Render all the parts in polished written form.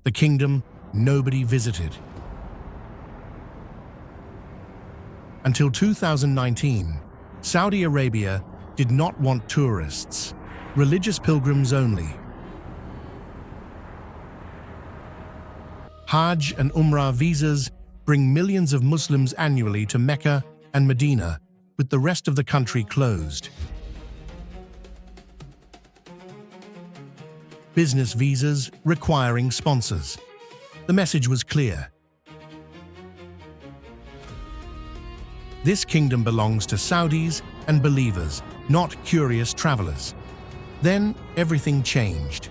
The kingdom nobody visited. Until 2019, Saudi Arabia did not want tourists, religious pilgrims only. Hajj and Umrah visas bring millions of Muslims annually to Mecca and Medina, with the rest of the country closed. Business visas requiring sponsors. The message was clear. This kingdom belongs to Saudis and believers, not curious travelers. Then everything changed.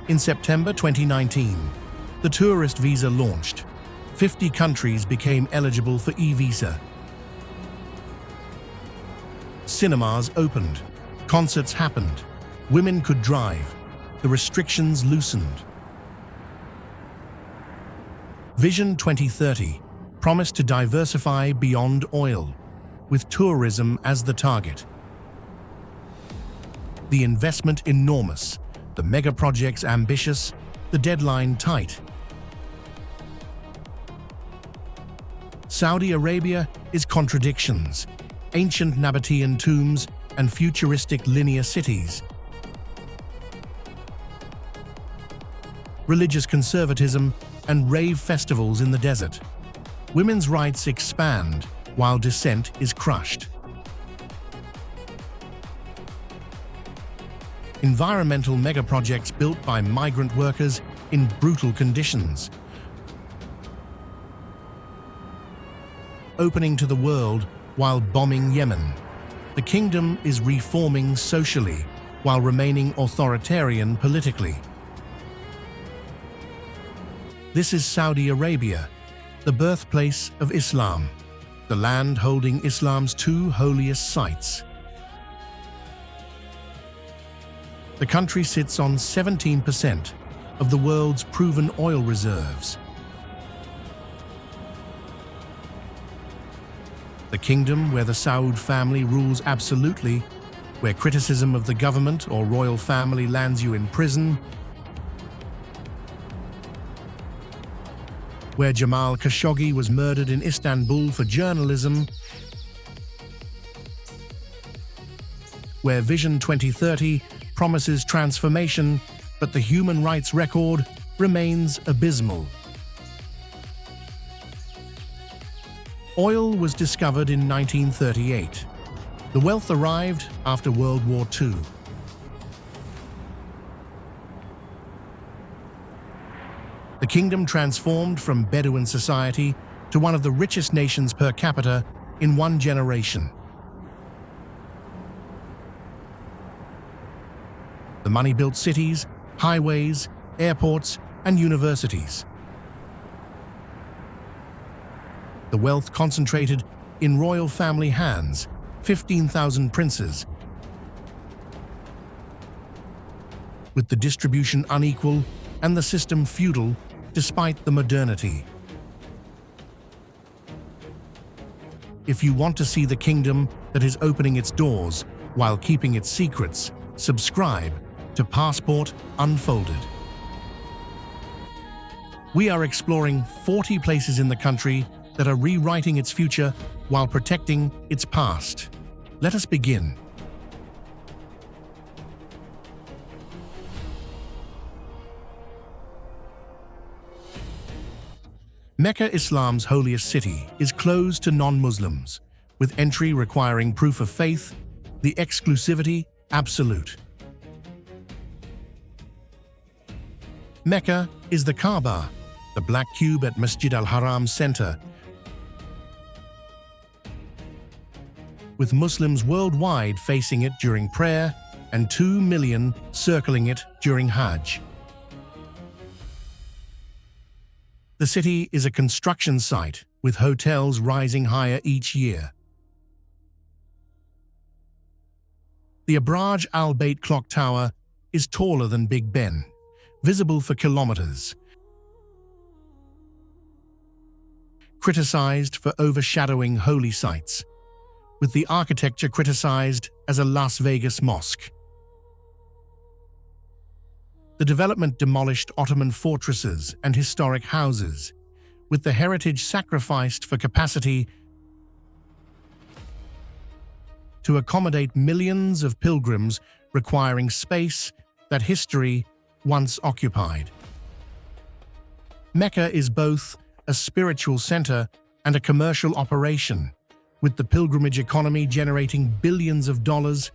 In September 2019, the tourist visa launched. 50 countries became eligible for e-visa. Cinemas opened, concerts happened, women could drive, the restrictions loosened. Vision 2030 promised to diversify beyond oil, with tourism as the target. The investment enormous, the mega projects ambitious, the deadline tight. Saudi Arabia is contradictions, ancient Nabatean tombs and futuristic linear cities. Religious conservatism and rave festivals in the desert. Women's rights expand while dissent is crushed. Environmental megaprojects built by migrant workers in brutal conditions. Opening to the world while bombing Yemen. The kingdom is reforming socially while remaining authoritarian politically. This is Saudi Arabia, the birthplace of Islam, the land holding Islam's two holiest sites. The country sits on 17% of the world's proven oil reserves. The kingdom where the Saud family rules absolutely, where criticism of the government or royal family lands you in prison, where Jamal Khashoggi was murdered in Istanbul for journalism, where Vision 2030 promises transformation, but the human rights record remains abysmal. Oil was discovered in 1938. The wealth arrived after World War II. The kingdom transformed from Bedouin society to one of the richest nations per capita in one generation. The money built cities, highways, airports, and universities. The wealth concentrated in royal family hands, 15,000 princes. With the distribution unequal and the system feudal, despite the modernity. If you want to see the kingdom that is opening its doors while keeping its secrets, subscribe to Passport Unfolded. We are exploring 40 places in the country that are rewriting its future while protecting its past. Let us begin. Mecca, Islam's holiest city, is closed to non-Muslims, with entry requiring proof of faith, the exclusivity absolute. Mecca is the Kaaba, the black cube at Masjid al-Haram's center, with Muslims worldwide facing it during prayer and 2 million circling it during Hajj. The city is a construction site, with hotels rising higher each year. The Abraj al-Bayt clock tower is taller than Big Ben, visible for kilometers. Criticized for overshadowing holy sites, with the architecture criticized as a Las Vegas mosque. The development demolished Ottoman fortresses and historic houses, with the heritage sacrificed for capacity to accommodate millions of pilgrims, requiring space that history once occupied. Mecca is both a spiritual center and a commercial operation, with the pilgrimage economy generating billions of dollars,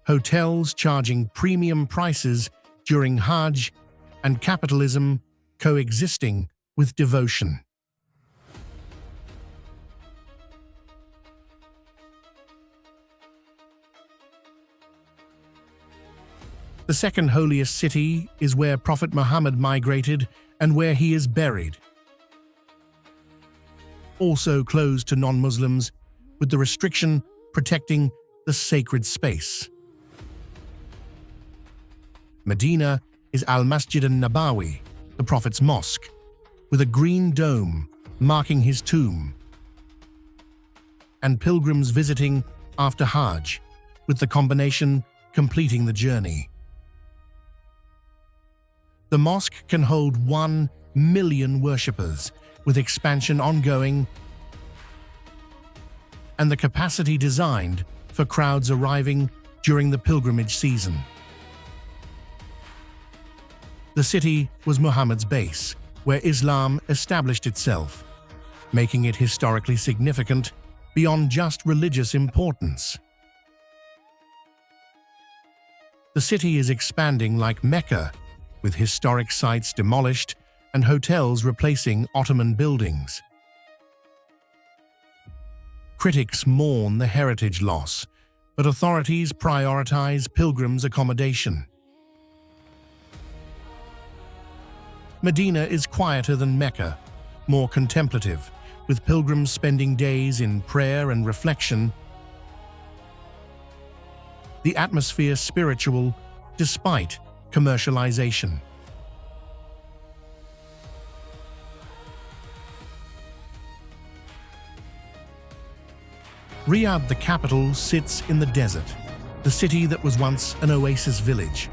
hotels charging premium prices during Hajj, and capitalism coexisting with devotion. The second holiest city is where Prophet Muhammad migrated and where he is buried. Also closed to non-Muslims, with the restriction protecting the sacred space. Medina is Al-Masjid an-Nabawi, the Prophet's mosque, with a green dome marking his tomb, and pilgrims visiting after Hajj, with the combination completing the journey. The mosque can hold 1 million worshippers, with expansion ongoing and the capacity designed for crowds arriving during the pilgrimage season. The city was Muhammad's base, where Islam established itself, making it historically significant beyond just religious importance. The city is expanding like Mecca, with historic sites demolished and hotels replacing Ottoman buildings. Critics mourn the heritage loss, but authorities prioritize pilgrims' accommodation. Medina is quieter than Mecca, more contemplative, with pilgrims spending days in prayer and reflection. The atmosphere spiritual despite commercialization. Riyadh, the capital, sits in the desert, the city that was once an oasis village.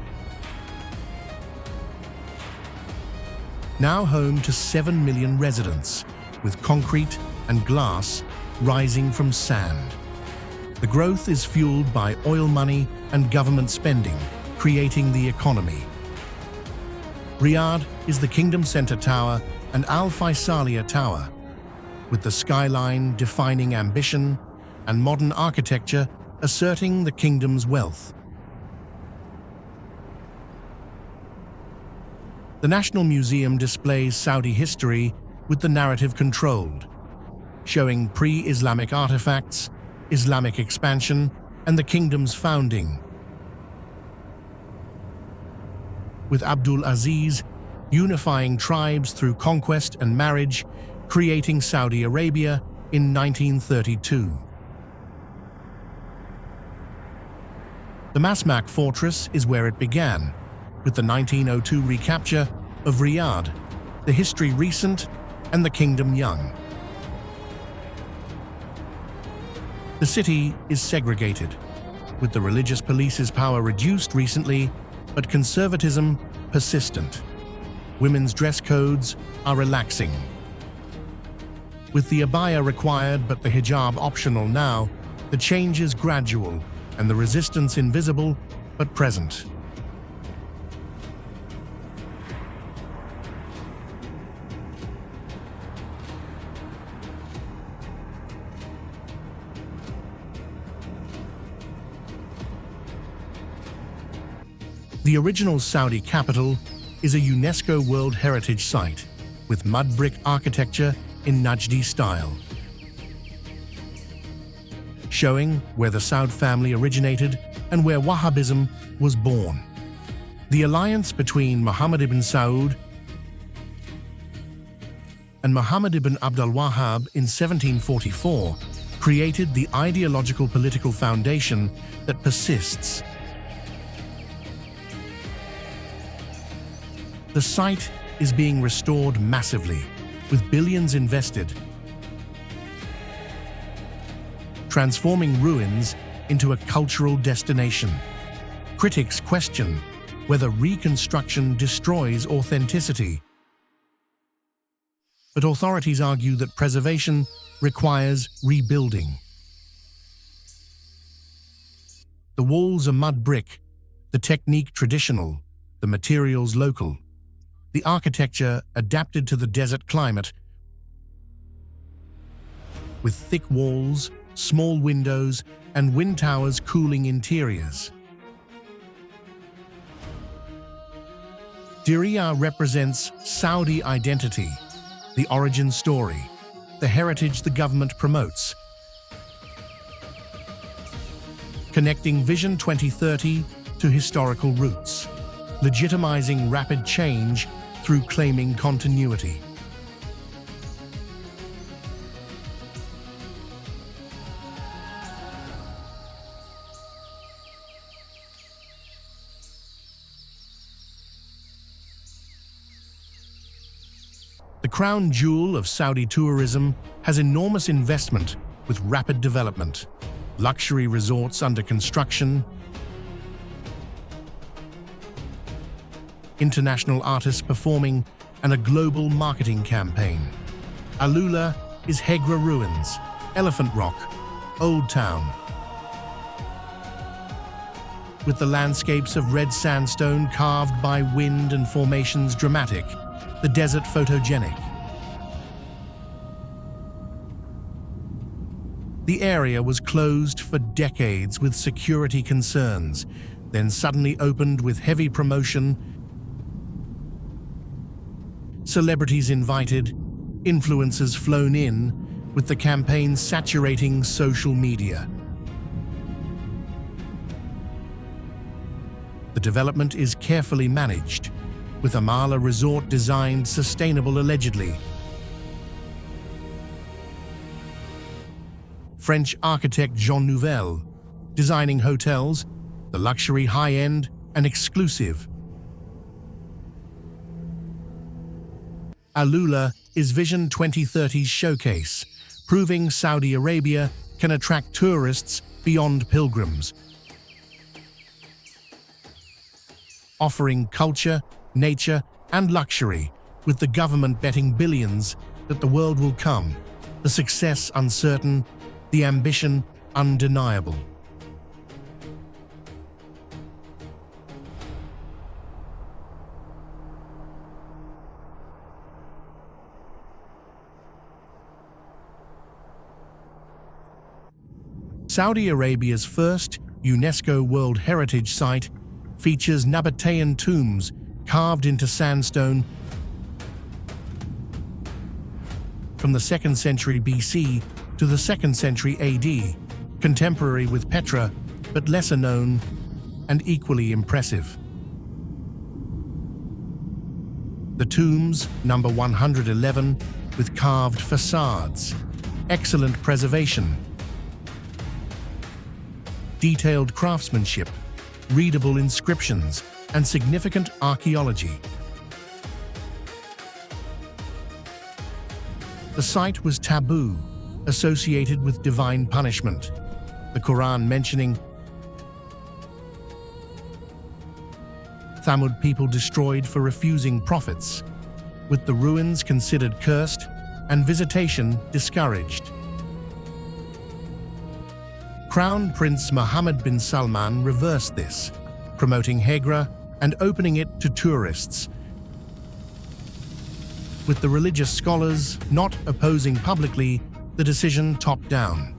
Now home to 7 million residents, with concrete and glass rising from sand. The growth is fueled by oil money and government spending, creating the economy. Riyadh is the Kingdom Center Tower and Al Faisaliya Tower, with the skyline defining ambition and modern architecture asserting the kingdom's wealth. The National Museum displays Saudi history with the narrative controlled, showing pre-Islamic artifacts, Islamic expansion, and the kingdom's founding. With Abdul Aziz unifying tribes through conquest and marriage, creating Saudi Arabia in 1932. The MASMAK fortress is where it began, with the 1902 recapture of Riyadh, the history recent and the kingdom young. The city is segregated, with the religious police's power reduced recently, but conservatism persistent. Women's dress codes are relaxing. With the abaya required but the hijab optional now, the change is gradual and the resistance invisible but present. The original Saudi capital is a UNESCO World Heritage Site with mud brick architecture in Najdi style, showing where the Saud family originated and where Wahhabism was born. The alliance between Muhammad ibn Saud and Muhammad ibn Abdul Wahhab in 1744 created the ideological political foundation that persists. The site is being restored massively, with billions invested, transforming ruins into a cultural destination. Critics question whether reconstruction destroys authenticity. But authorities argue that preservation requires rebuilding. The walls are mud brick, the technique traditional, the materials local, the architecture adapted to the desert climate, with thick walls, small windows, and wind towers cooling interiors. Diriyah represents Saudi identity, the origin story, the heritage the government promotes, connecting Vision 2030 to historical roots, legitimizing rapid change through claiming continuity. The crown jewel of Saudi tourism has enormous investment with rapid development, luxury resorts under construction, international artists performing, and a global marketing campaign. AL-ULA is HEGRA ruins, Elephant Rock, Old Town. With the landscapes of red sandstone carved by wind and formations dramatic, the desert photogenic. The area was closed for decades with security concerns, then suddenly opened with heavy promotion. Celebrities invited, influencers flown in, with the campaign saturating social media. The development is carefully managed, with AL-ULA resort designed sustainable allegedly. French architect Jean Nouvel, designing hotels, the luxury high-end and exclusive. AL-ULA is Vision 2030's showcase, proving Saudi Arabia can attract tourists beyond pilgrims, offering culture, nature, and luxury, with the government betting billions that the world will come, the success uncertain, the ambition undeniable. Saudi Arabia's first UNESCO World Heritage Site features Nabatean tombs carved into sandstone from the 2nd century BC to the 2nd century AD, contemporary with Petra, but lesser known and equally impressive. The tombs, number 111, with carved facades, excellent preservation, detailed craftsmanship, readable inscriptions, and significant archaeology. The site was taboo, associated with divine punishment, the Quran mentioning Thamud people destroyed for refusing prophets, with the ruins considered cursed and visitation discouraged. Crown Prince Mohammed bin Salman reversed this, promoting HEGRA and opening it to tourists, with the religious scholars not opposing publicly the decision top-down.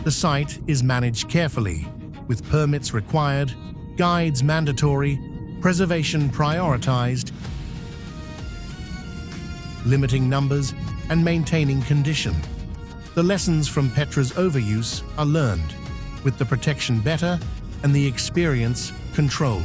The site is managed carefully, with permits required, guides mandatory, preservation prioritized, limiting numbers and maintaining condition. The lessons from Petra's overuse are learned, with the protection better and the experience controlled.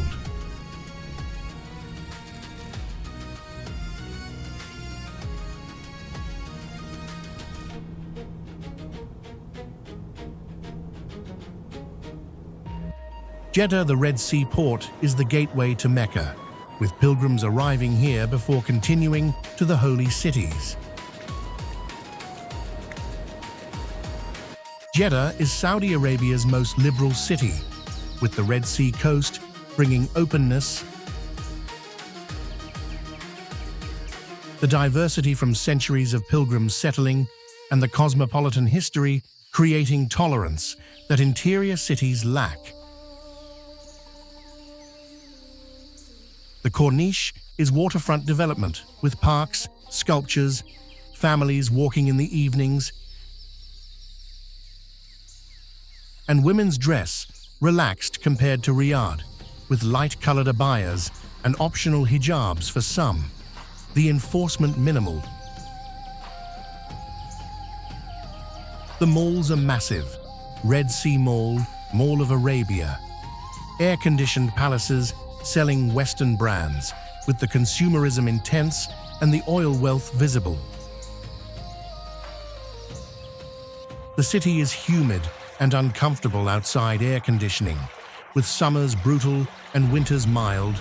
Jeddah, the Red Sea port, is the gateway to Mecca, with pilgrims arriving here before continuing to the holy cities. Jeddah is Saudi Arabia's most liberal city, with the Red Sea coast bringing openness, the diversity from centuries of pilgrims settling, and the cosmopolitan history creating tolerance that interior cities lack. The Corniche is waterfront development with parks, sculptures, families walking in the evenings, and women's dress relaxed compared to Riyadh, with light-colored abayas and optional hijabs for some. The enforcement minimal. The malls are massive. Red Sea Mall, Mall of Arabia. Air-conditioned palaces selling Western brands, with the consumerism intense and the oil wealth visible. The city is humid and uncomfortable outside air conditioning, with summers brutal and winters mild.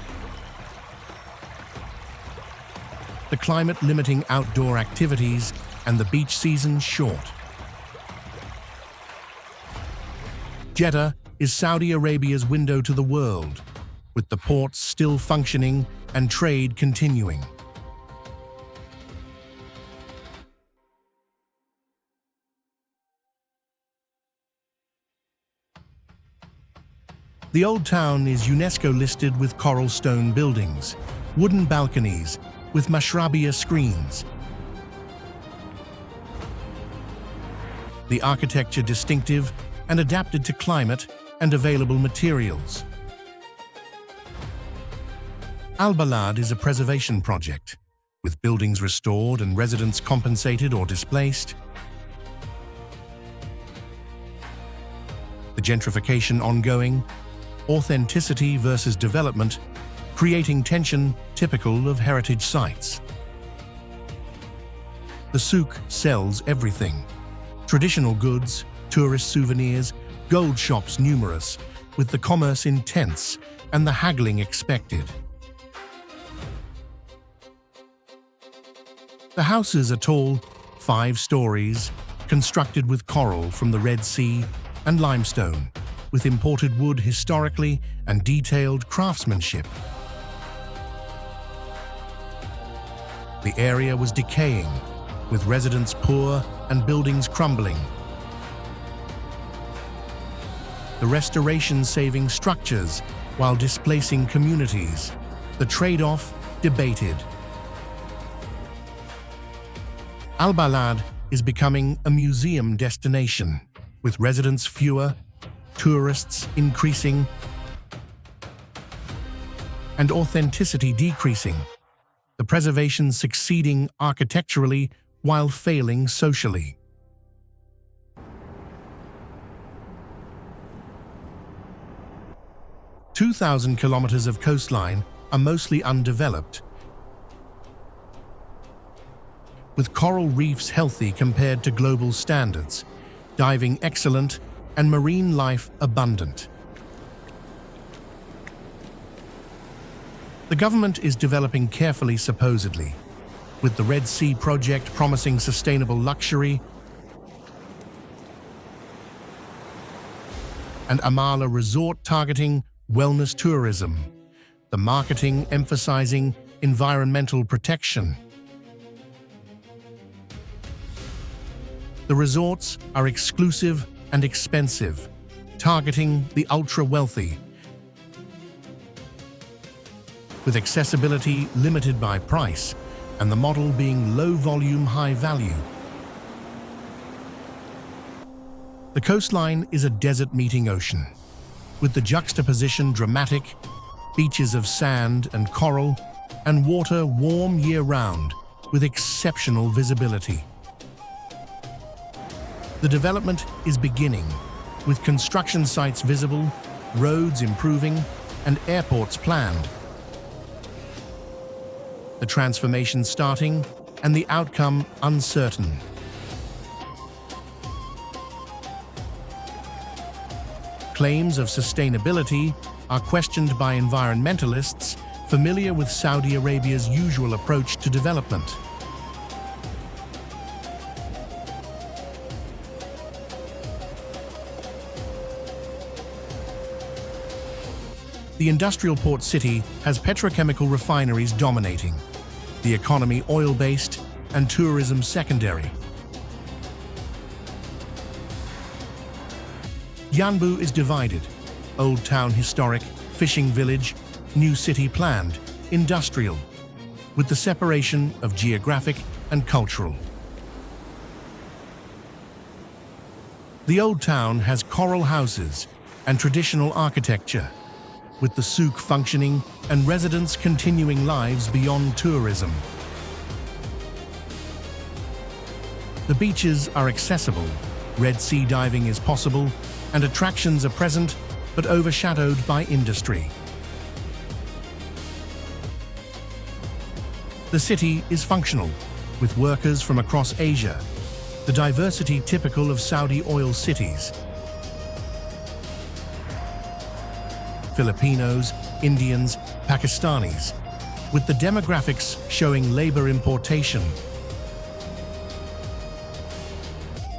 The climate limiting outdoor activities and the beach season short. Jeddah is Saudi Arabia's window to the world, with the ports still functioning and trade continuing. The Old Town is UNESCO listed with coral stone buildings, wooden balconies with mashrabiyah screens. The architecture distinctive and adapted to climate and available materials. Al-BALAD is a preservation project, with buildings restored and residents compensated or displaced. The gentrification ongoing, authenticity versus development, creating tension typical of heritage sites. The souk sells everything: traditional goods, tourist souvenirs, gold shops numerous, with the commerce intense and the haggling expected. The houses are tall, 5 stories, constructed with coral from the Red Sea and limestone, with imported wood historically and detailed craftsmanship. The area was decaying, with residents poor and buildings crumbling. The restoration saving structures while displacing communities. The trade-off debated. Al-BALAD is becoming a museum destination, with residents fewer, tourists increasing, and authenticity decreasing. The preservation succeeding architecturally while failing socially. 2,000 kilometers of coastline are mostly undeveloped, with coral reefs healthy compared to global standards, diving excellent, and marine life abundant. The government is developing carefully supposedly, with the Red Sea project promising sustainable luxury and Amala Resort targeting wellness tourism, the marketing emphasizing environmental protection. The resorts are exclusive and expensive, targeting the ultra-wealthy, with accessibility limited by price and the model being low-volume, high-value. The coastline is a desert meeting ocean, with the juxtaposition dramatic, beaches of sand and coral, and water warm year-round with exceptional visibility. The development is beginning, with construction sites visible, roads improving, and airports planned. The transformation starting, and the outcome uncertain. Claims of sustainability are questioned by environmentalists familiar with Saudi Arabia's usual approach to development. The industrial port city has petrochemical refineries dominating, the economy oil-based and tourism secondary. Yanbu is divided: Old Town historic, fishing village, new city planned, industrial, with the separation of geographic and cultural. The Old Town has coral houses and traditional architecture, with the souk functioning and residents continuing lives beyond tourism. The beaches are accessible, Red Sea diving is possible, and attractions are present but overshadowed by industry. The city is functional, with workers from across Asia, the diversity typical of Saudi oil cities. Filipinos, Indians, Pakistanis, with the demographics showing labor importation.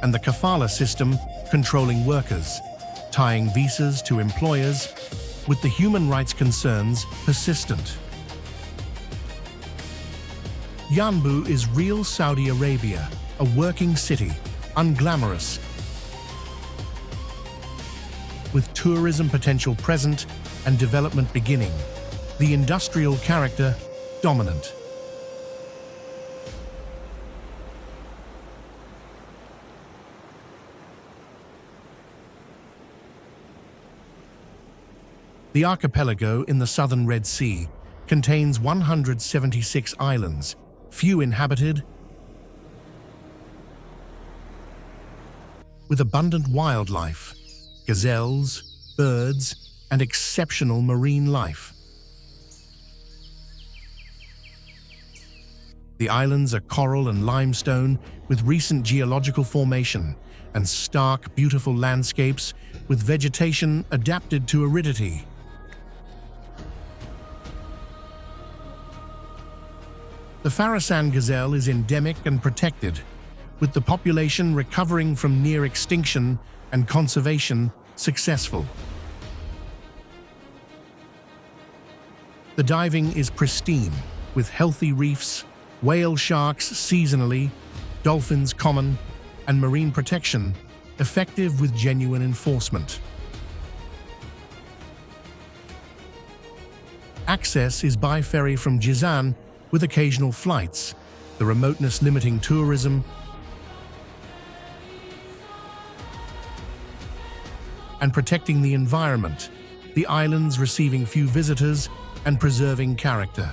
And the kafala system controlling workers, tying visas to employers, with the human rights concerns persistent. Yanbu is real Saudi Arabia, a working city, unglamorous, with tourism potential present and development beginning, the industrial character dominant. The archipelago in the southern Red Sea contains 176 islands, few inhabited, with abundant wildlife, gazelles, birds, and exceptional marine life. The islands are coral and limestone with recent geological formation and stark, beautiful landscapes with vegetation adapted to aridity. The FARASAN gazelle is endemic and protected, with the population recovering from near extinction and conservation successful. The diving is pristine, with healthy reefs, whale sharks seasonally, dolphins common, and marine protection effective with genuine enforcement. Access is by ferry from Jizan with occasional flights, the remoteness limiting tourism and protecting the environment, the islands receiving few visitors and preserving character.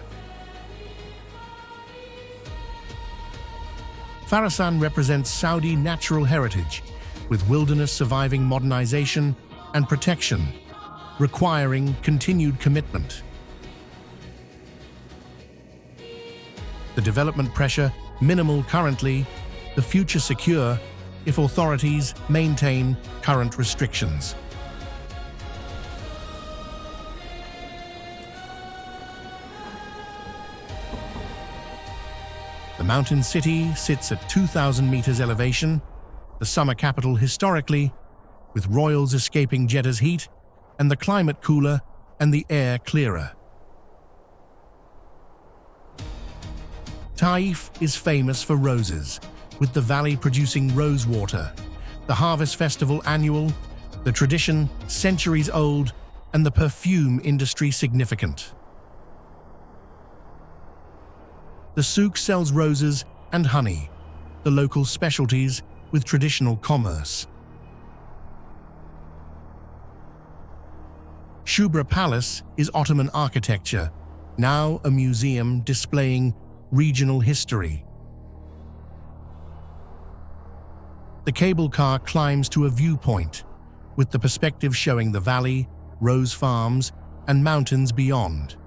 FARASAN represents Saudi natural heritage, with wilderness surviving modernization and protection, requiring continued commitment. The development pressure minimal currently, the future secure if authorities maintain current restrictions. The mountain city sits at 2,000 meters elevation, the summer capital historically, with royals escaping Jeddah's heat and the climate cooler and the air clearer. TAIF is famous for roses, with the valley producing rose water, the harvest festival annual, the tradition centuries old, and the perfume industry significant. The souk sells roses and honey, the local specialties with traditional commerce. Shubra Palace is Ottoman architecture, now a museum displaying regional history. The cable car climbs to a viewpoint, with the perspective showing the valley, rose farms, and mountains beyond.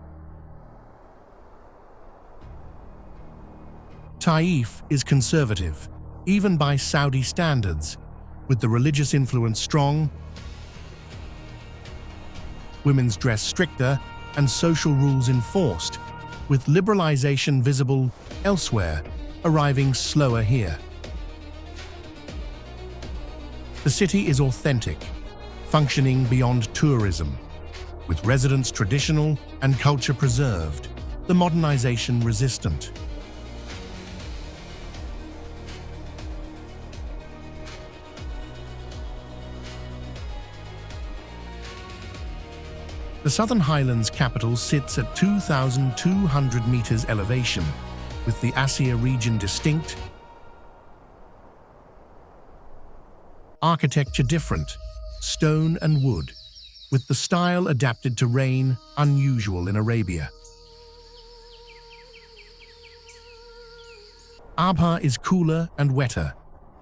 TAIF is conservative, even by Saudi standards, with the religious influence strong, women's dress stricter, and social rules enforced, with liberalization visible elsewhere, arriving slower here. The city is authentic, functioning beyond tourism, with residents traditional and culture preserved, the modernization resistant. The Southern Highlands capital sits at 2,200 meters elevation, with the ASIR region distinct, architecture different, stone and wood, with the style adapted to rain, unusual in Arabia. ABHA is cooler and wetter,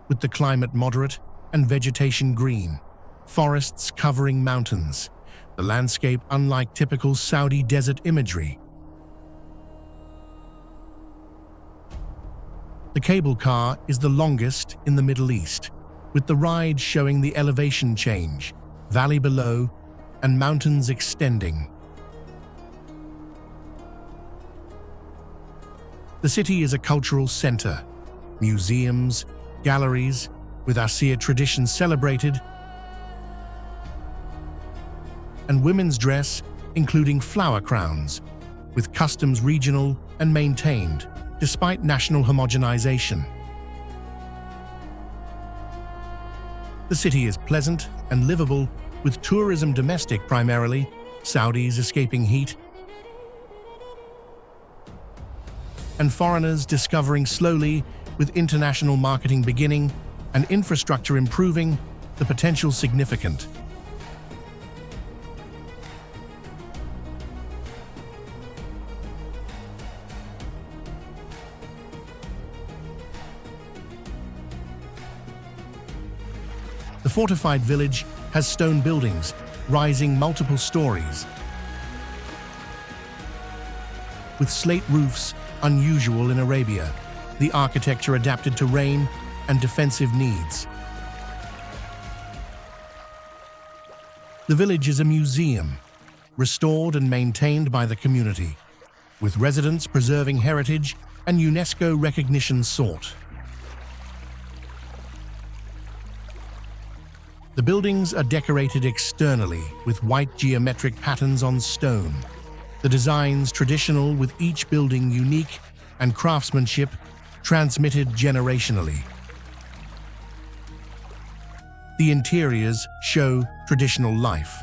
with the climate moderate and vegetation green, forests covering mountains, the landscape unlike typical Saudi desert imagery. The cable car is the longest in the Middle East, with the ride showing the elevation change, valley below, and mountains extending. The city is a cultural center, museums, galleries, with ASIR traditions celebrated, and women's dress, including flower crowns, with customs regional and maintained, despite national homogenization. The city is pleasant and livable, with tourism domestic primarily, Saudis escaping heat, and foreigners discovering slowly, with international marketing beginning and infrastructure improving, the potential significant. The fortified village has stone buildings, rising multiple stories, with slate roofs unusual in Arabia, the architecture adapted to rain and defensive needs. The village is a museum, restored and maintained by the community, with residents preserving heritage and UNESCO recognition sought. The buildings are decorated externally with white geometric patterns on stone, the designs traditional, with each building unique and craftsmanship transmitted generationally. The interiors show traditional life,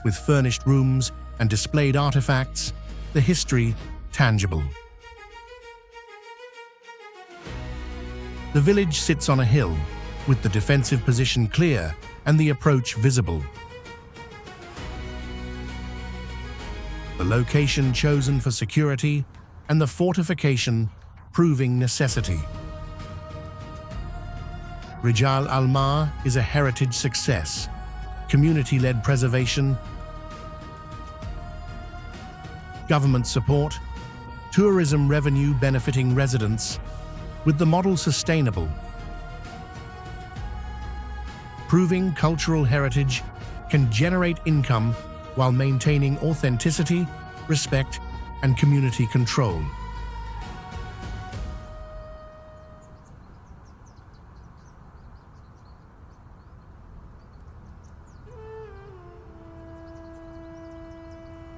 with furnished rooms and displayed artifacts, the history tangible. The village sits on a hill, with the defensive position clear and the approach visible. The location chosen for security and the fortification proving necessity. Rijal Al Mar is a heritage success, community-led preservation, government support, tourism revenue benefiting residents, with the model sustainable, proving cultural heritage can generate income while maintaining authenticity, respect, and community control.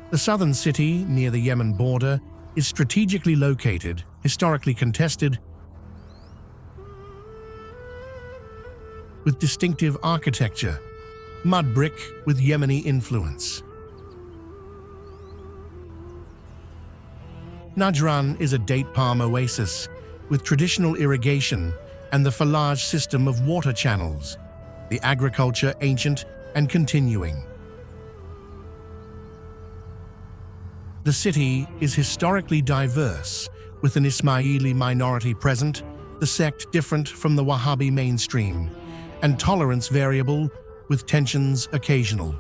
The southern city, near the Yemen border, is strategically located, historically contested, with distinctive architecture, mud brick with Yemeni influence. Najran is a date palm oasis with traditional irrigation and the Falaj system of water channels, the agriculture ancient and continuing. The city is historically diverse, with an Ismaili minority present, the sect different from the Wahhabi mainstream, and tolerance variable, with tensions occasional.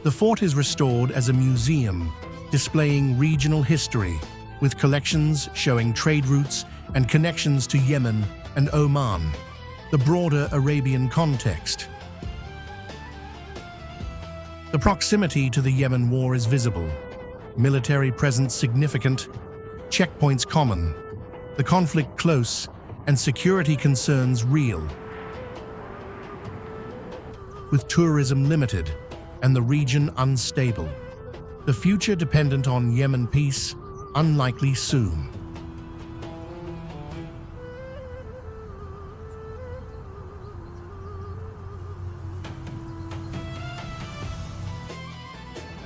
The fort is restored as a museum, displaying regional history, with collections showing trade routes and connections to Yemen and Oman, the broader Arabian context. The proximity to the Yemen war is visible, military presence significant, checkpoints common, the conflict close, and security concerns real. With tourism limited and the region unstable. The future dependent on Yemen peace, unlikely soon.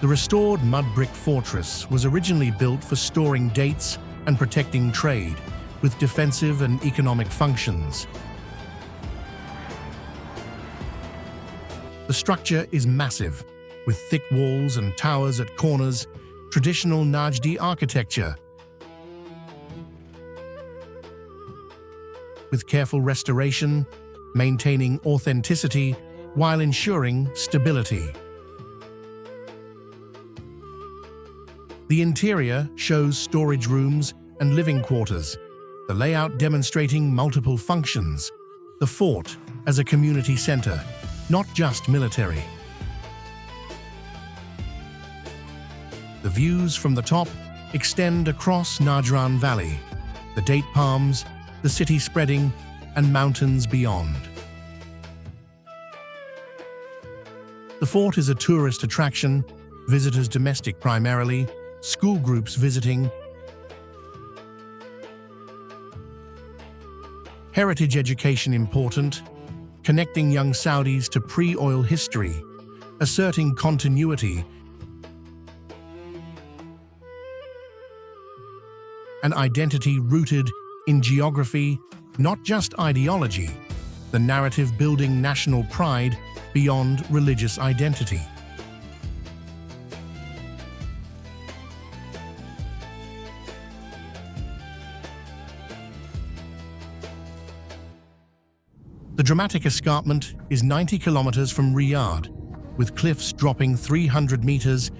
The restored mud brick fortress was originally built for storing dates and protecting trade, with defensive and economic functions. The structure is massive, with thick walls and towers at corners, traditional Najdi architecture. With careful restoration, maintaining authenticity while ensuring stability. The interior shows storage rooms and living quarters, the layout demonstrating multiple functions. The fort as a community center, not just military. The views from the top extend across Najran Valley, the date palms, the city spreading, and mountains beyond. The fort is a tourist attraction, visitors domestic primarily, school groups visiting. Heritage education important, connecting young Saudis to pre-oil history, asserting continuity, an identity rooted in geography, not just ideology, the narrative building national pride beyond religious identity. The dramatic escarpment is 90 kilometers from Riyadh, with cliffs dropping 300 meters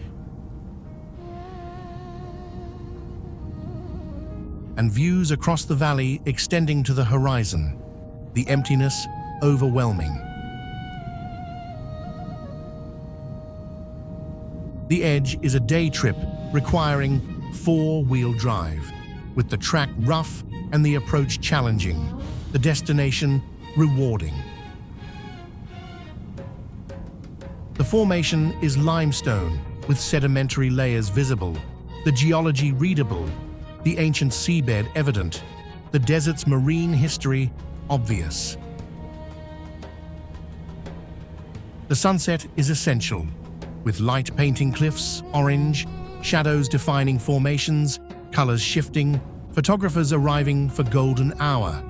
and views across the valley extending to the horizon, the emptiness overwhelming. The edge is a day trip requiring 4-wheel drive, with the track rough and the approach challenging, the destination rewarding. The formation is limestone with sedimentary layers visible, the geology readable, the ancient seabed evident, the desert's marine history obvious. The sunset is essential, with light painting cliffs orange, shadows defining formations, colors shifting, photographers arriving for golden hour.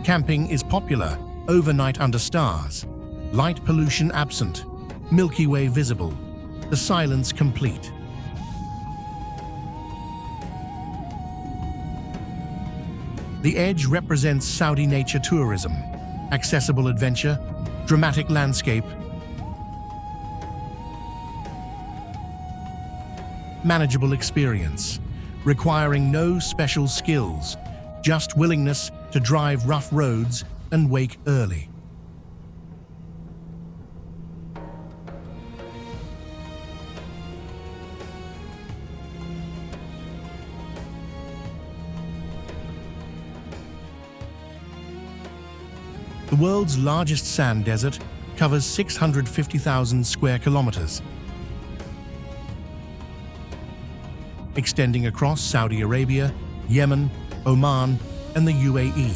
Camping is popular, overnight under stars, light pollution absent, Milky Way visible, the silence complete. The edge represents Saudi nature tourism, accessible adventure, dramatic landscape, manageable experience, requiring no special skills, just willingness to drive rough roads and wake early. The world's largest sand desert covers 650,000 square kilometers, extending across Saudi Arabia, Yemen, Oman, and the UAE.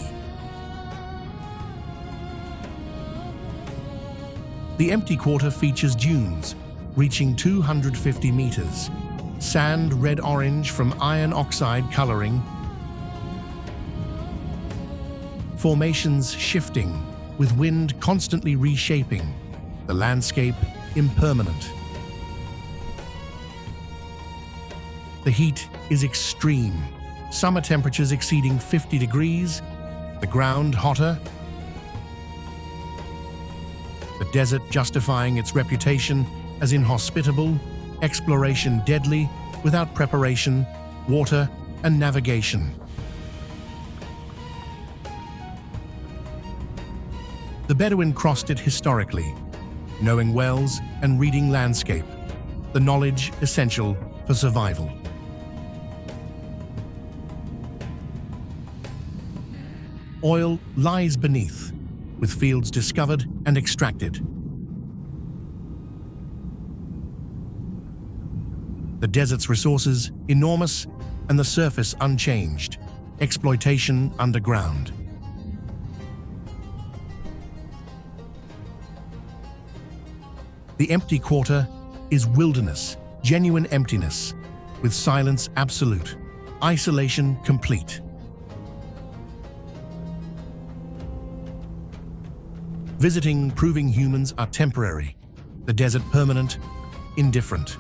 The empty quarter features dunes, reaching 250 meters, sand red-orange from iron oxide coloring, formations shifting, with wind constantly reshaping, the landscape impermanent. The heat is extreme, summer temperatures exceeding 50 degrees, the ground hotter, the desert justifying its reputation as inhospitable, exploration deadly, without preparation, water, and navigation. The Bedouin crossed it historically, knowing wells and reading landscape, the knowledge essential for survival. Oil lies beneath, with fields discovered and extracted. The desert's resources enormous and the surface unchanged. Exploitation underground. The empty quarter is wilderness, genuine emptiness, with silence absolute, isolation complete. Visiting proving humans are temporary, the desert permanent, indifferent.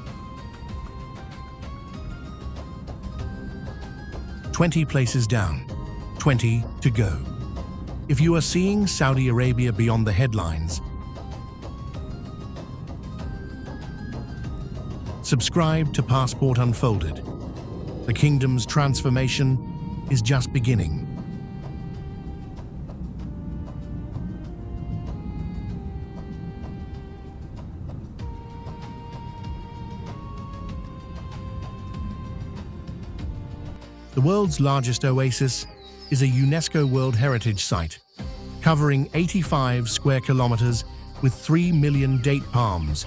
20 places down, 20 to go. If you are seeing Saudi Arabia beyond the headlines, subscribe to Passport Unfolded. The kingdom's transformation is just beginning. The world's largest oasis is a UNESCO World Heritage Site, covering 85 square kilometers with 3 million date palms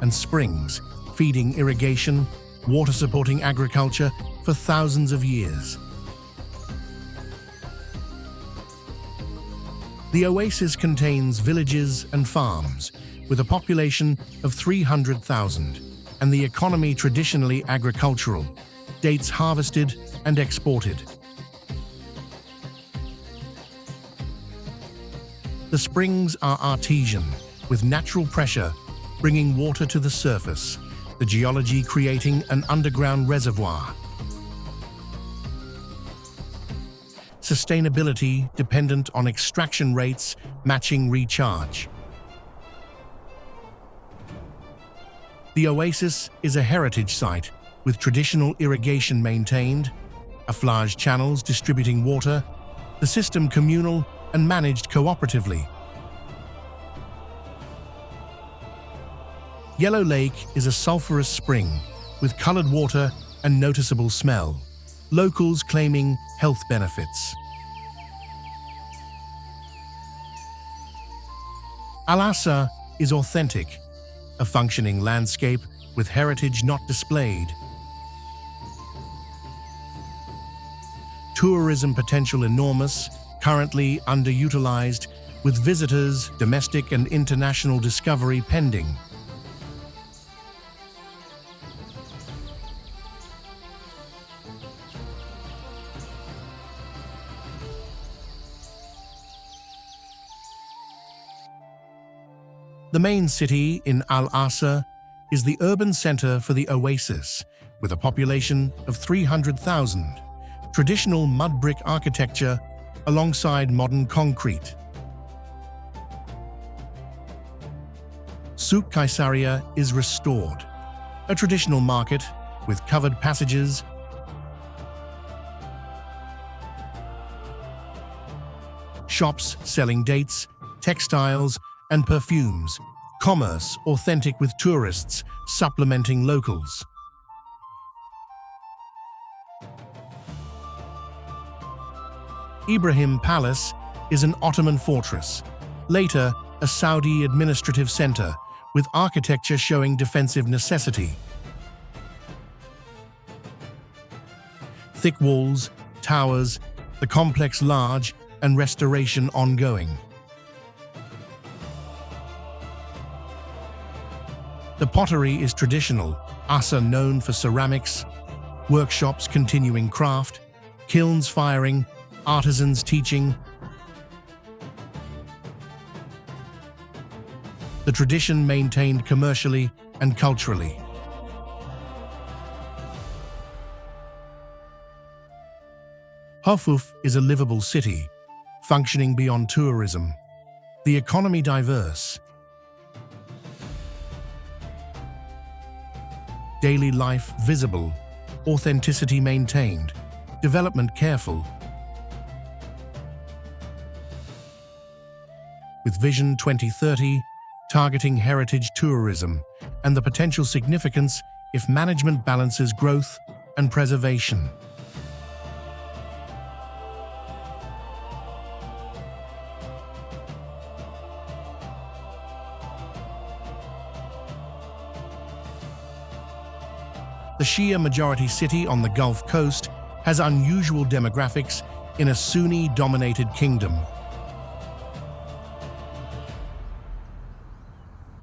and springs, feeding irrigation, water-supporting agriculture for thousands of years. The oasis contains villages and farms with a population of 300,000, and the economy traditionally agricultural, dates harvested and exported. The springs are artesian, with natural pressure bringing water to the surface, the geology creating an underground reservoir. Sustainability dependent on extraction rates matching recharge. The oasis is a heritage site with traditional irrigation maintained, afflage channels distributing water, the system communal and managed cooperatively. Yellow Lake is a sulfurous spring with colored water and noticeable smell, locals claiming health benefits. Al-AHSA is authentic, a functioning landscape with heritage not displayed. Tourism potential enormous, currently underutilized, with visitors, domestic and international discovery pending. The main city in Al-AHSA is the urban center for the oasis, with a population of 300,000, traditional mud brick architecture alongside modern concrete. Souk Kaisaria is restored, a traditional market with covered passages, shops selling dates, textiles, and perfumes, commerce authentic with tourists supplementing locals. Ibrahim Palace is an Ottoman fortress, later a Saudi administrative center with architecture showing defensive necessity. Thick walls, towers, the complex large, and restoration ongoing. The pottery is traditional, ASIR known for ceramics, workshops continuing craft, kilns firing, artisans teaching. The tradition maintained commercially and culturally. Hafuf is a livable city, functioning beyond tourism. The economy diverse. Daily life visible, authenticity maintained, development careful. With Vision 2030, targeting heritage tourism and the potential significance if management balances growth and preservation. The Shia-majority city on the Gulf Coast has unusual demographics in a Sunni-dominated kingdom.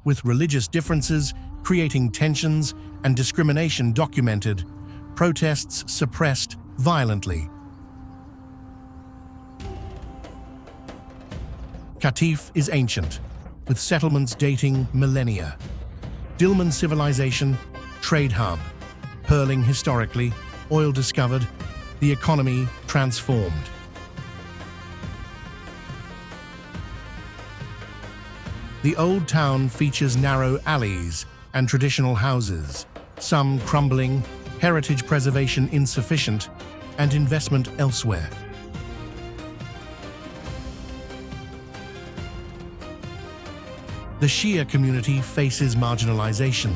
With religious differences creating tensions and discrimination documented, protests suppressed violently. Qatif is ancient, with settlements dating millennia. Dilmun civilization, trade hub, pearling historically, oil discovered, the economy transformed. The old town features narrow alleys and traditional houses, some crumbling, heritage preservation insufficient, and investment elsewhere. The Shia community faces marginalization,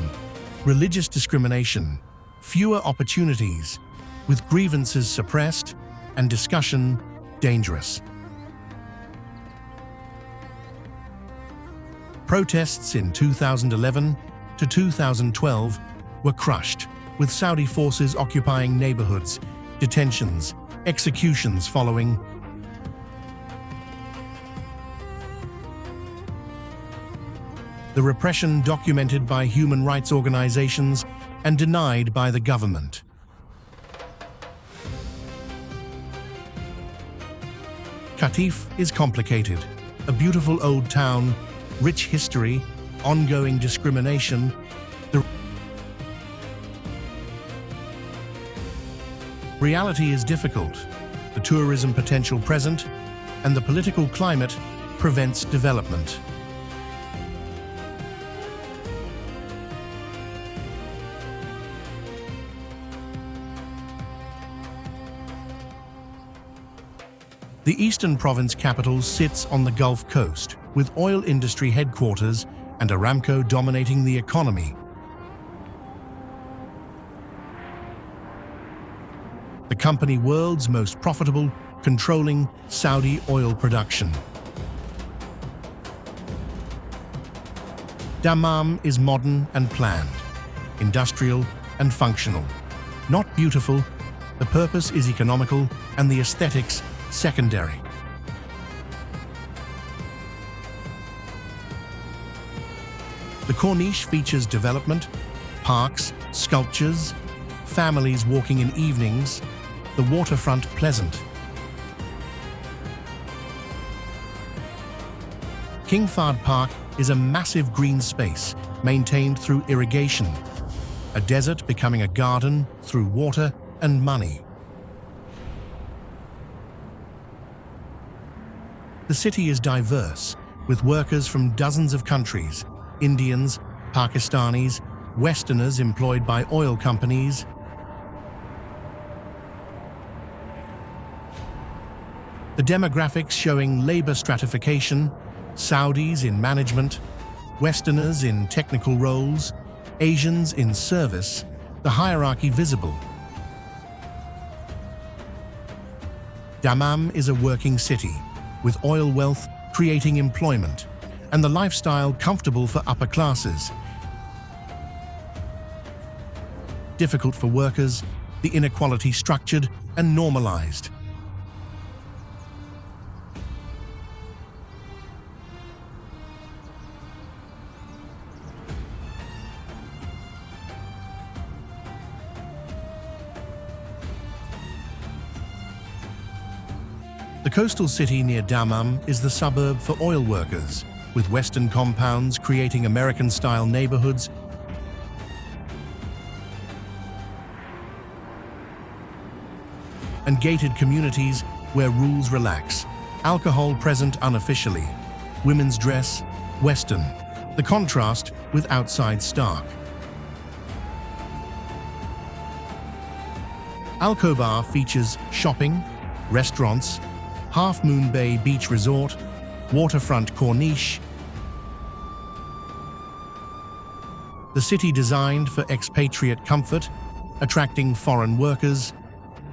religious discrimination, fewer opportunities, with grievances suppressed and discussion dangerous. Protests in 2011 to 2012 were crushed, with Saudi forces occupying neighborhoods, detentions, executions following. The repression documented by human rights organizations and denied by the government. Qatif is complicated, a beautiful old town, rich history, ongoing discrimination. The reality is difficult, the tourism potential present, and the political climate prevents development. The eastern province capital sits on the Gulf Coast, with oil industry headquarters and Aramco dominating the economy. The company world's most profitable, controlling Saudi oil production. Dammam is modern and planned, industrial and functional. Not beautiful, the purpose is economical and the aesthetics secondary. The Corniche features development, parks, sculptures, families walking in evenings, the waterfront pleasant. King Fahd Park is a massive green space maintained through irrigation, a desert becoming a garden through water and money. The city is diverse, with workers from dozens of countries, Indians, Pakistanis, Westerners employed by oil companies. The demographics showing labor stratification, Saudis in management, Westerners in technical roles, Asians in service, the hierarchy visible. Dammam is a working city, with oil wealth creating employment, and the lifestyle comfortable for upper classes. Difficult for workers, the inequality structured and normalized. The coastal city near Dammam is the suburb for oil workers, with Western compounds creating American-style neighborhoods and gated communities where rules relax. Alcohol present unofficially. Women's dress, Western. The contrast with outside stark. Al-QARAH features shopping, restaurants, Half Moon Bay Beach Resort, waterfront Corniche. The city designed for expatriate comfort, attracting foreign workers,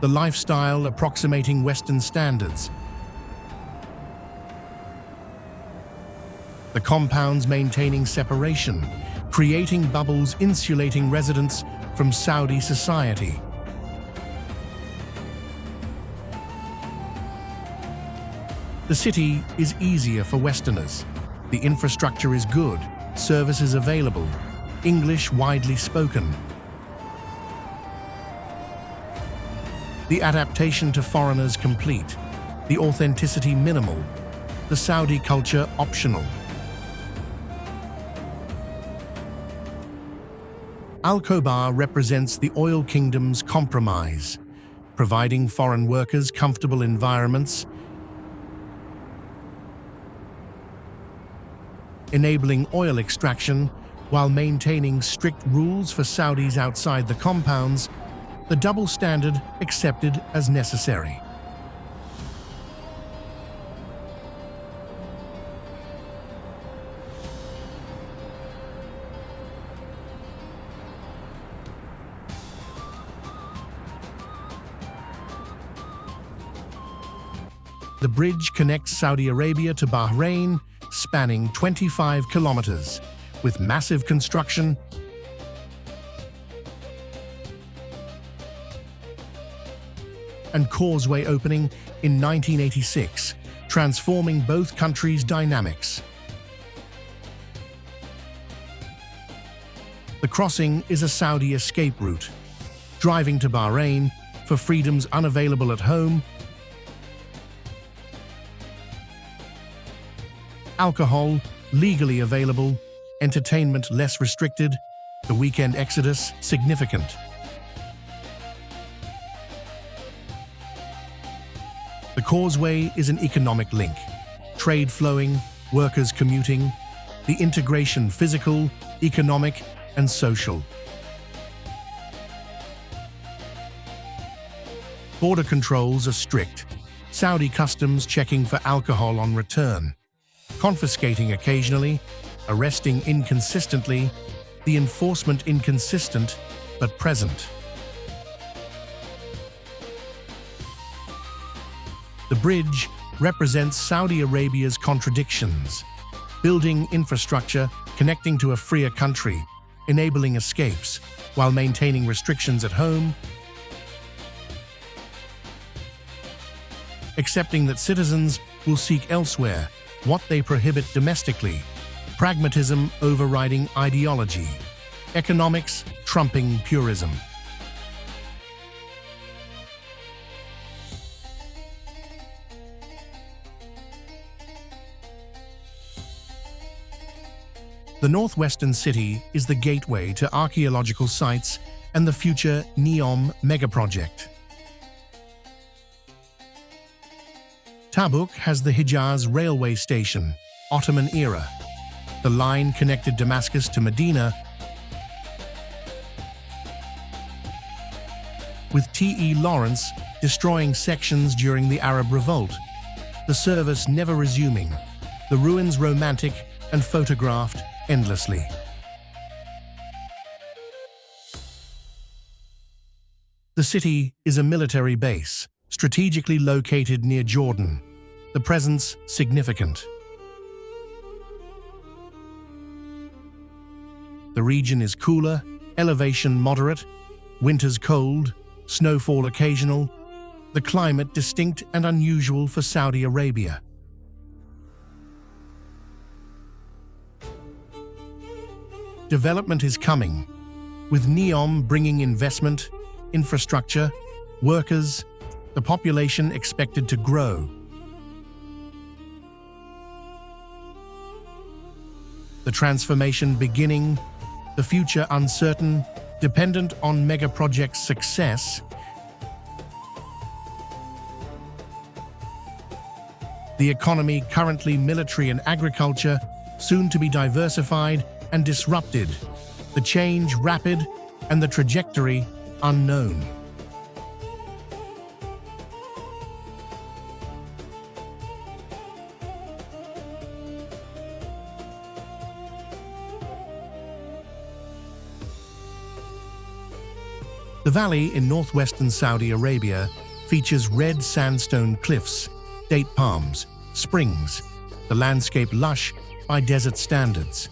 the lifestyle approximating Western standards. The compounds maintaining separation, creating bubbles insulating residents from Saudi society. The city is easier for Westerners. The infrastructure is good, services available, English widely spoken. The adaptation to foreigners complete, the authenticity minimal, the Saudi culture optional. Al-QARAH represents the oil kingdom's compromise, providing foreign workers comfortable environments, enabling oil extraction while maintaining strict rules for Saudis outside the compounds, the double standard accepted as necessary. The bridge connects Saudi Arabia to Bahrain, spanning 25 kilometers, with massive construction and causeway opening in 1986, transforming both countries' dynamics. The crossing is a Saudi escape route, driving to Bahrain for freedoms unavailable at home. Alcohol legally available, entertainment less restricted, the weekend exodus significant. The causeway is an economic link, trade flowing, workers commuting, the integration physical, economic, and social. Border controls are strict, Saudi customs checking for alcohol on return, confiscating occasionally, arresting inconsistently, the enforcement inconsistent but present. The bridge represents Saudi Arabia's contradictions, building infrastructure connecting to a freer country, enabling escapes while maintaining restrictions at home, accepting that citizens will seek elsewhere what they prohibit domestically, pragmatism overriding ideology, economics trumping purism. The northwestern city is the gateway to archaeological sites and the future NEOM megaproject. TABUK has the Hijaz railway station, Ottoman era. The line connected Damascus to Medina, with T.E. Lawrence destroying sections during the Arab Revolt, the service never resuming, the ruins romantic and photographed endlessly. The city is a military base, strategically located near Jordan, the presence significant. The region is cooler, elevation moderate, winters cold, snowfall occasional, the climate distinct and unusual for Saudi Arabia. Development is coming, with NEOM bringing investment, infrastructure, workers, the population expected to grow. The transformation beginning, the future uncertain, dependent on mega-project's success. The economy currently military and agriculture, soon to be diversified and disrupted, the change rapid and the trajectory unknown. The valley in northwestern Saudi Arabia features red sandstone cliffs, date palms, springs, the landscape lush by desert standards.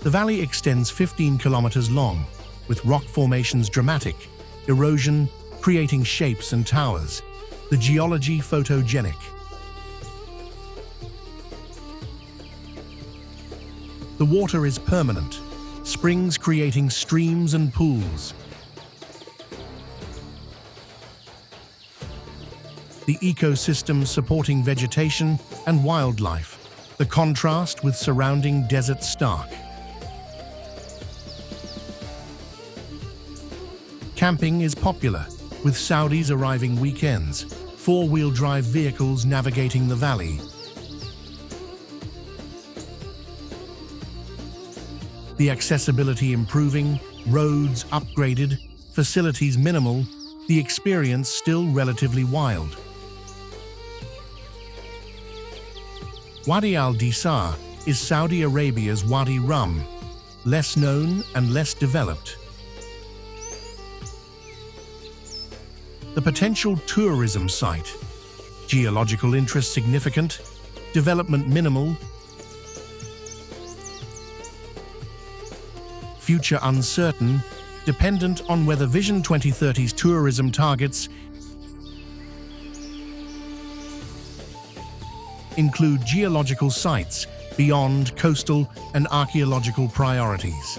The valley extends 15 kilometers long, with rock formations dramatic, erosion creating shapes and towers. The geology photogenic. The water is permanent, springs creating streams and pools. The ecosystem supporting vegetation and wildlife, the contrast with surrounding desert stark. Camping is popular, with Saudis arriving weekends, four-wheel drive vehicles navigating the valley. The accessibility improving, roads upgraded, facilities minimal, the experience still relatively wild. Wadi al-DISAH is Saudi Arabia's Wadi Rum, less known and less developed. The potential tourism site. Geological interest significant, development minimal, future uncertain, dependent on whether Vision 2030's tourism targets include geological sites beyond coastal and archaeological priorities.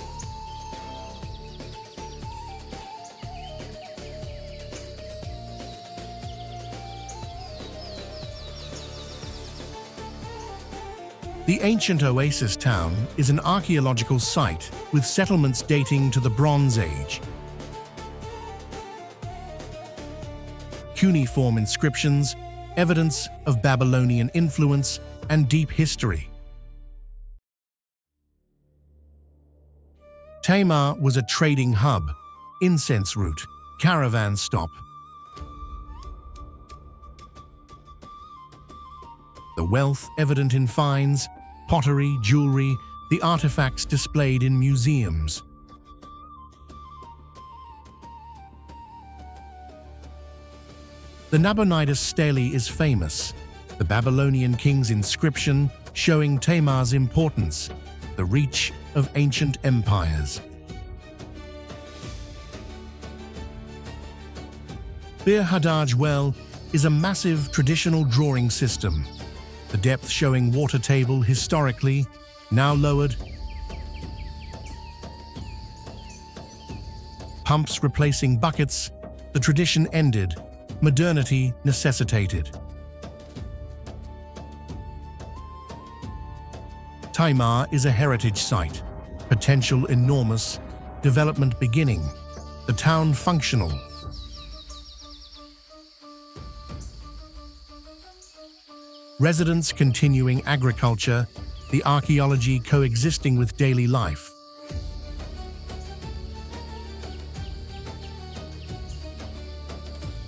The ancient Oasis town is an archaeological site with settlements dating to the Bronze Age. Cuneiform inscriptions, evidence of Babylonian influence and deep history. Tamar was a trading hub, incense route, caravan stop. The wealth evident in finds, pottery, jewelry, the artifacts displayed in museums. The Nabonidus stele is famous, the Babylonian king's inscription showing Tamar's importance, the reach of ancient empires. Bir Haddaj well is a massive traditional drawing system, the depth showing water table historically, now lowered. Pumps replacing buckets, the tradition ended, modernity necessitated. Tamar is a heritage site, potential enormous, development beginning, the town functional. Residents continuing agriculture, the archaeology coexisting with daily life.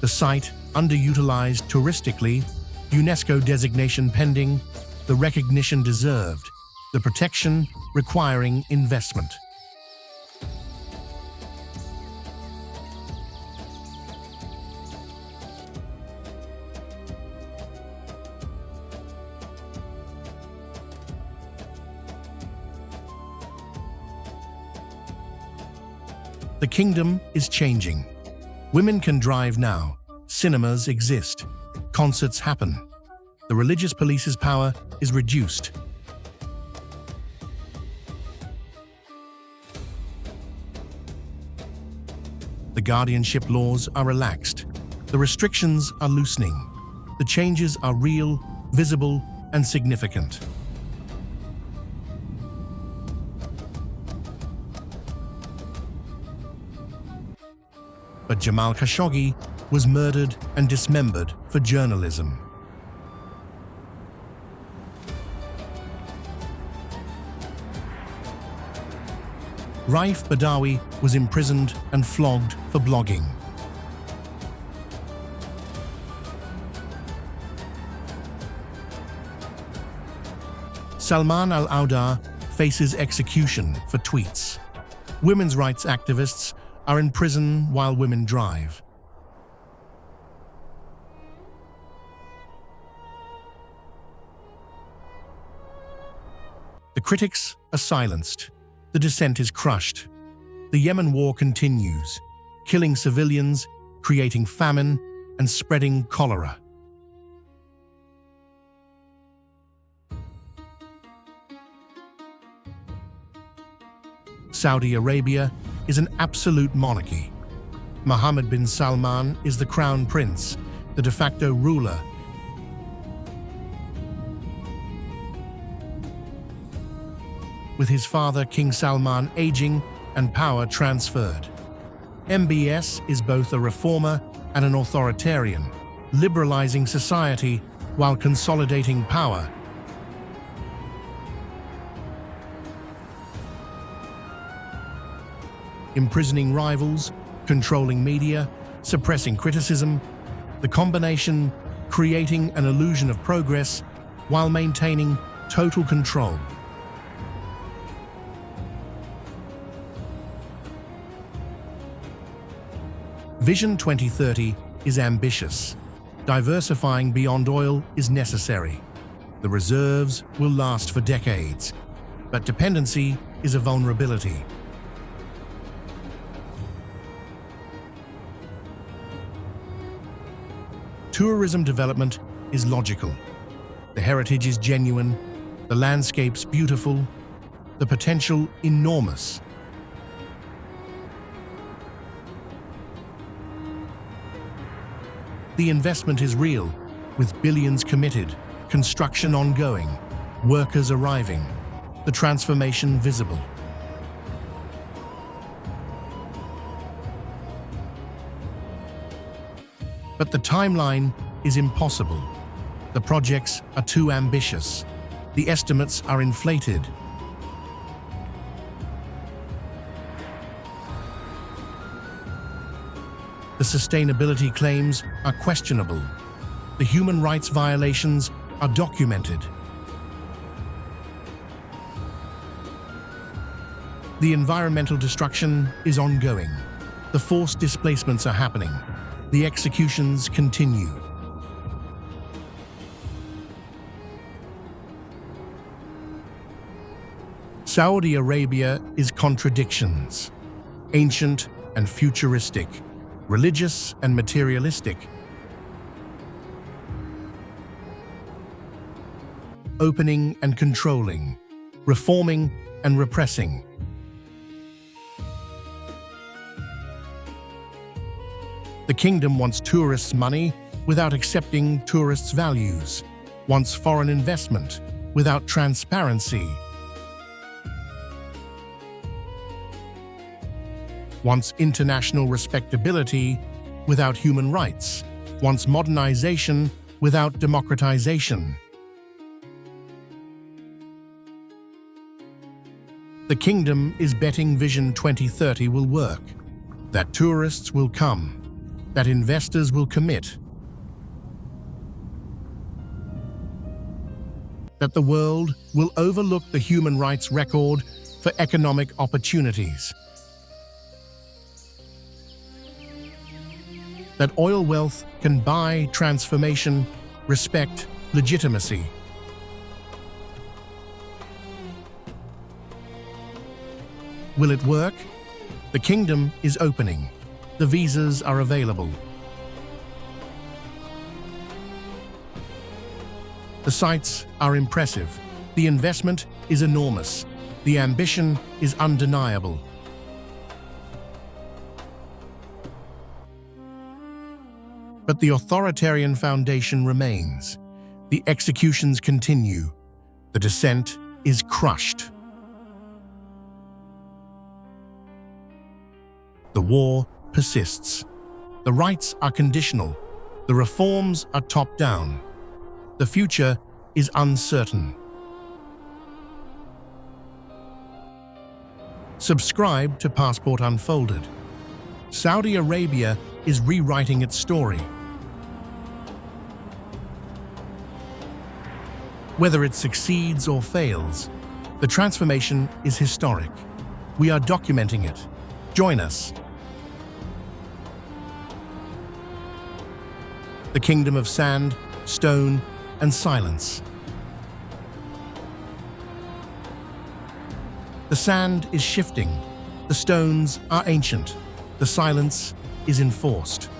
The site underutilized touristically, UNESCO designation pending, the recognition deserved, the protection requiring investment. The kingdom is changing. Women can drive now. Cinemas exist. Concerts happen. The religious police's power is reduced. The guardianship laws are relaxed. The restrictions are loosening. The changes are real, visible, and significant. But Jamal Khashoggi was murdered and dismembered for journalism. Raif Badawi was imprisoned and flogged for blogging. Salman al-Auda faces execution for tweets. Women's rights activists are in prison while women drive. The critics are silenced. the dissent is crushed. The Yemen war continues, killing civilians, creating famine, and spreading cholera. Saudi Arabia is an absolute monarchy. Mohammed bin Salman is the crown prince, the de facto ruler. With his father King Salman aging and power transferred. MBS is both a reformer and an authoritarian, liberalizing society while consolidating power. Imprisoning rivals, controlling media, suppressing criticism, the combination creating an illusion of progress while maintaining total control. Vision 2030 is ambitious. Diversifying beyond oil is necessary. The reserves will last for decades, but dependency is a vulnerability. Tourism development is logical. The heritage is genuine, the landscape's beautiful, the potential enormous. The investment is real, with billions committed, construction ongoing, workers arriving, the transformation visible. But the timeline is impossible. The projects are too ambitious. The estimates are inflated. The sustainability claims are questionable. The human rights violations are documented. The environmental destruction is ongoing. The forced displacements are happening. The executions continue. Saudi Arabia is contradictions, ancient and futuristic, religious and materialistic, opening and controlling, reforming and repressing. The kingdom wants tourists' money without accepting tourists' values, wants foreign investment without transparency, wants international respectability without human rights, wants modernization without democratization. The kingdom is betting Vision 2030 will work, that tourists will come, that investors will commit, that the world will overlook the human rights record for economic opportunities, that oil wealth can buy transformation, respect, legitimacy. Will it work? The kingdom is opening. The visas are available. The sites are impressive. The investment is enormous. The ambition is undeniable. But the authoritarian foundation remains. The executions continue. The dissent is crushed. The war persists. The rights are conditional. The reforms are top-down. The future is uncertain. Subscribe to Passport Unfolded. Saudi Arabia is rewriting its story. Whether it succeeds or fails, the transformation is historic. We are documenting it. Join us. The kingdom of sand, stone, and silence. The sand is shifting. The stones are ancient. The silence is enforced.